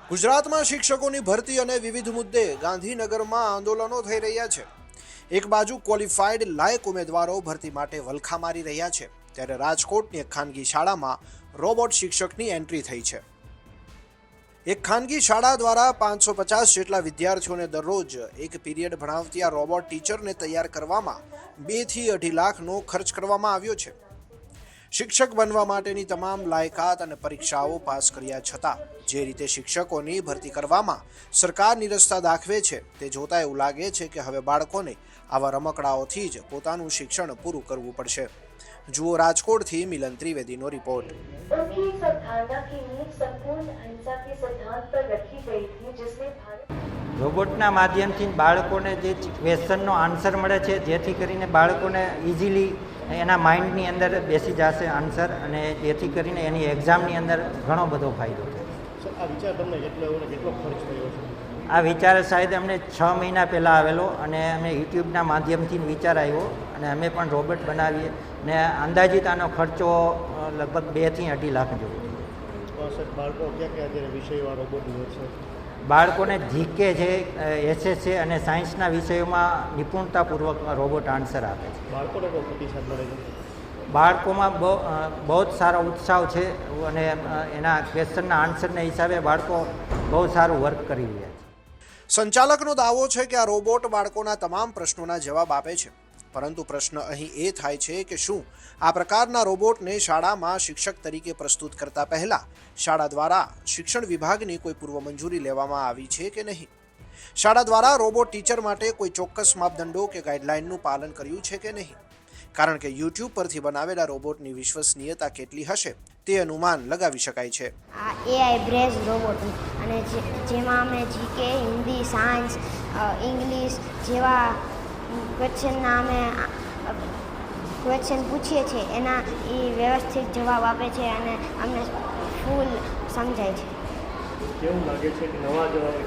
ગુજરાતમાં શિક્ષકોની ભરતી અને વિવિધ મુદ્દે ગાંધીનગરમાં આંદોલનો થઈ રહ્યા છે। એક બાજુ ક્વોલિફાઈડ લાયક ઉમેદવારો ભરતી માટે વલખા મારી રહ્યા છે, ત્યારે રાજકોટની એક ખાનગી શાળામાં રોબોટ શિક્ષકની એન્ટ્રી થઈ છે। એક ખાનગી શાળા દ્વારા 550 જેટલા વિદ્યાર્થીઓને દરરોજ એક પીરિયડ ભણાવતી આ રોબોટ ટીચરને તૈયાર કરવામાં 2 થી 2.5 લાખનો ખર્ચ કરવામાં આવ્યો છે। શિક્ષક બનવા માટેની તમામ લાયકાત અને પરીક્ષાઓ પાસ કર્યા છતાં જે રીતે શિક્ષકોની ભરતી કરવામાં સરકાર નિરસતા દાખવે છે, તે જોતા એવું લાગે છે કે હવે બાળકોને આવા રમકડાઓથી જ પોતાનું શિક્ષણ પૂરું કરવું પડશે। જુઓ રાજકોટથી મિલન ત્રિવેદીનો રિપોર્ટ। રોબોટના માધ્યમથી બાળકોને જે ક્વેશ્ચનનો આન્સર મળે છે, જેથી કરીને બાળકોને ઇઝીલી એના માઇન્ડની અંદર બેસી જશે આન્સર, અને જેથી કરીને એની એક્ઝામની અંદર ઘણો બધો ફાયદો થાય। આ વિચાર તમને કેટલો ખર્ચ થયો છે? આ વિચાર શાયદ અમને 6 મહિના પહેલાં આવેલો, અને અમે યુટ્યુબના માધ્યમથી વિચાર આવ્યો અને અમે પણ રોબોટ બનાવીએ, ને અંદાજિત આનો ખર્ચો લગભગ 2 થી 2.5 લાખ જેવો થયો। બાળકો ક્યાં વિષયમાં રોબોટ લે છે? બાળકોને જીકે છે, એસએસ છે અને સાયન્સના વિષયોમાં નિપુણતાપૂર્વક રોબોટ આન્સર આપે છે। બાળકોને કોઈ પ્રતિસાદ મળે છે? બાળકોમાં બહુ જ સારો ઉત્સાહ છે, અને એના ક્વેશ્ચનના આન્સરના હિસાબે બાળકો બહુ સારું વર્ક કરી રહ્યા છે। સંચાલકનો દાવો છે કે આ રોબોટ બાળકોના તમામ પ્રશ્નોના જવાબ આપે છે, પરંતુ પ્રશ્ન અહીં એ થાય છે કે શું આ પ્રકારના રોબોટને શાળામાં શિક્ષક તરીકે પ્રસ્તુત કરતા પહેલા શાળા દ્વારા શિક્ષણ વિભાગની કોઈ પૂર્વ મંજૂરી લેવામાં આવી છે કે નહીં? શાળા દ્વારા રોબોટ ટીચર માટે કોઈ ચોક્કસ માપદંડો કે ગાઈડલાઈનનું પાલન કર્યું છે કે નહીં? કારણ કે યુટ્યુબ પરથી બનાવેલા રોબોટની વિશ્વસનીયતા કેટલી હશે તે અનુમાન લગાવી શકાય છે। આ એઆઈ બ્રેઝ રોબોટ, અને જેમાં અમે જીકે, હિન્દી, સાયન્સ, ઇંગ્લિશ જેવા ક્વેશ્ચનના અમે ક્વેશ્ચન પૂછીએ છીએ, એના એ વ્યવસ્થિત જવાબ આપે છે અને અમને ફૂલ સમજાય છે। કેવું લાગે છે કે નવા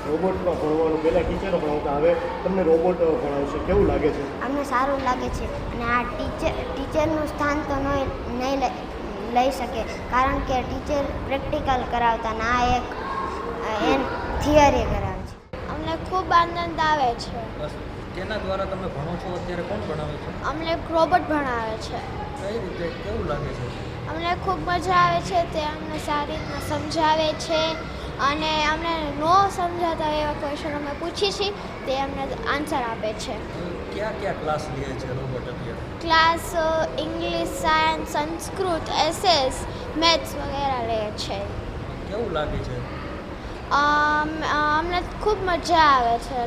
રોબોટમાં ભણવાનું? પહેલાં ટીચરો ભણાવતા, હવે તમને રોબોટ ભણાવશે, કેવું લાગે છે? અમને સારું લાગે છે, અને આ ટીચરનું સ્થાન તો નહીં લઈ શકે, કારણ કે ટીચર પ્રેક્ટિકલ કરાવતા ને આ એક થિયરી કરાવે છે। અમને ખૂબ આનંદ આવે છે। તેના દ્વારા તમે ભણો છો? અત્યારે કોણ ભણાવે છે? અમને રોબોટ ભણાવે છે। કઈ રીતે, કેવું લાગે છે? અમને ખૂબ મજા આવે છે, તે અમને સારી રીતના સમજાવે છે, અને અમને ન સમજાતા એવા ક્વેશ્ચન અમે પૂછીએ છીએ, તે અમને આન્સર આપે છે। કયા ક્લાસ લે છે રોબોટ અત્યારે? Class English, science, Sanskrit, SS, maths વગેરે લે છે। કેવું લાગે છે? અમને ખૂબ મજા આવે છે।